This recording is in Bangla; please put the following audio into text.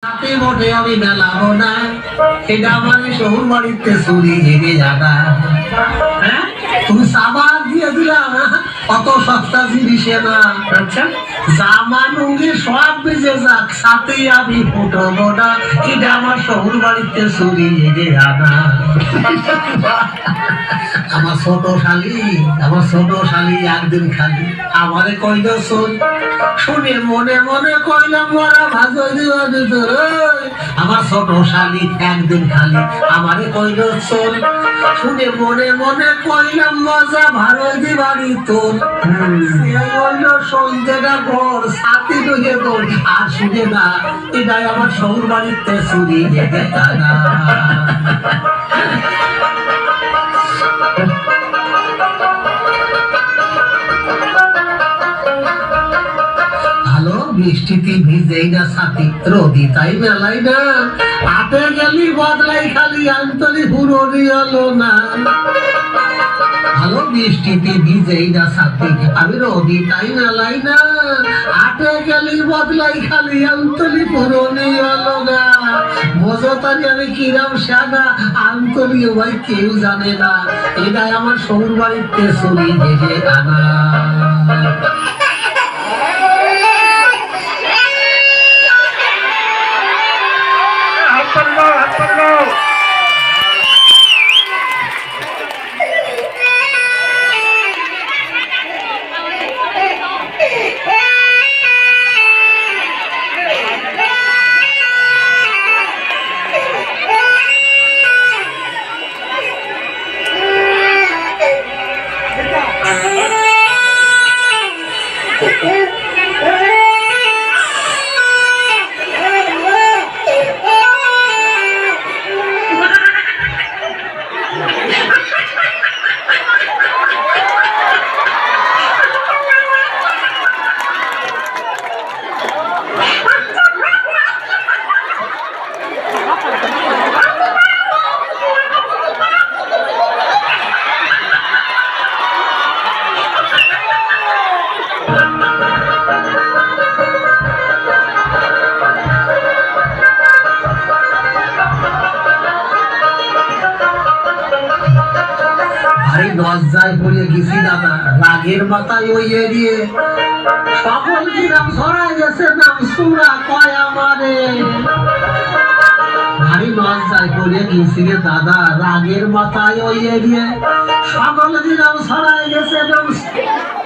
হাতে মোটে আমি মেলাবো না, এটা আমার শহুর বাড়িতে চুরি হেরে জানা। হ্যাঁ, তুমি সাবান দিয়ে দিলাম, অত সস্তা জিনিসে না। আচ্ছা, জামা লুঙ্গি সব বেজে যাক, সাথে আমি ফুটবো না, এটা আমার শহুর বাড়িতে চুরি হেরে জানা। আমার ছোট শালি একদিন খালি আমারে কইল শোন, শুনে মনে মনে কইলাম মরা ভাজো দিবা ভিতর। আমার ছোট শালি একদিন খালি আমারে কইল শোন, শুনে মনে মনে কইলাম মজা ভালো দিবা ভিতর। এই হইল সন্ধ্যেটা ঘর সাথী লইয়ে তোর, আর শুনে না এটাই আমার শহুর বাড়িতে চুরি যেতে টানা। বৃষ্টিতে ভিজেই না সাথী, রোদি তাই মেলাই না, হাতে গেলি বদলাই খালি আন্তলি পুরোনি হলো না। ভালো বৃষ্টিতে ভিজেই না সাথী, আমি রোদি তাই মেলাই না, হাতে গেলি বদলাই খালি আন্তলি পুরোনি হলো না। বোঝতারি আমি কিরাম সাদা, আন্তলি ভাই কেউ জানে না, এটাই আমার শহুর বাড়িতে চুরি ভেজে আনা। লজ্জায় পড়ে গেছি দাদা, রাগের মাথায় ওই এরিয়ে সকল গ্রাম ছড়াই গেছে, নাম সুরা কয় আমারে। ভারী লজ্জায় পড়ে গেছি রে দাদা, রাগের মাথায় ওই এরিয়ে সকল গ্রাম ছড়াই গেছে নাম।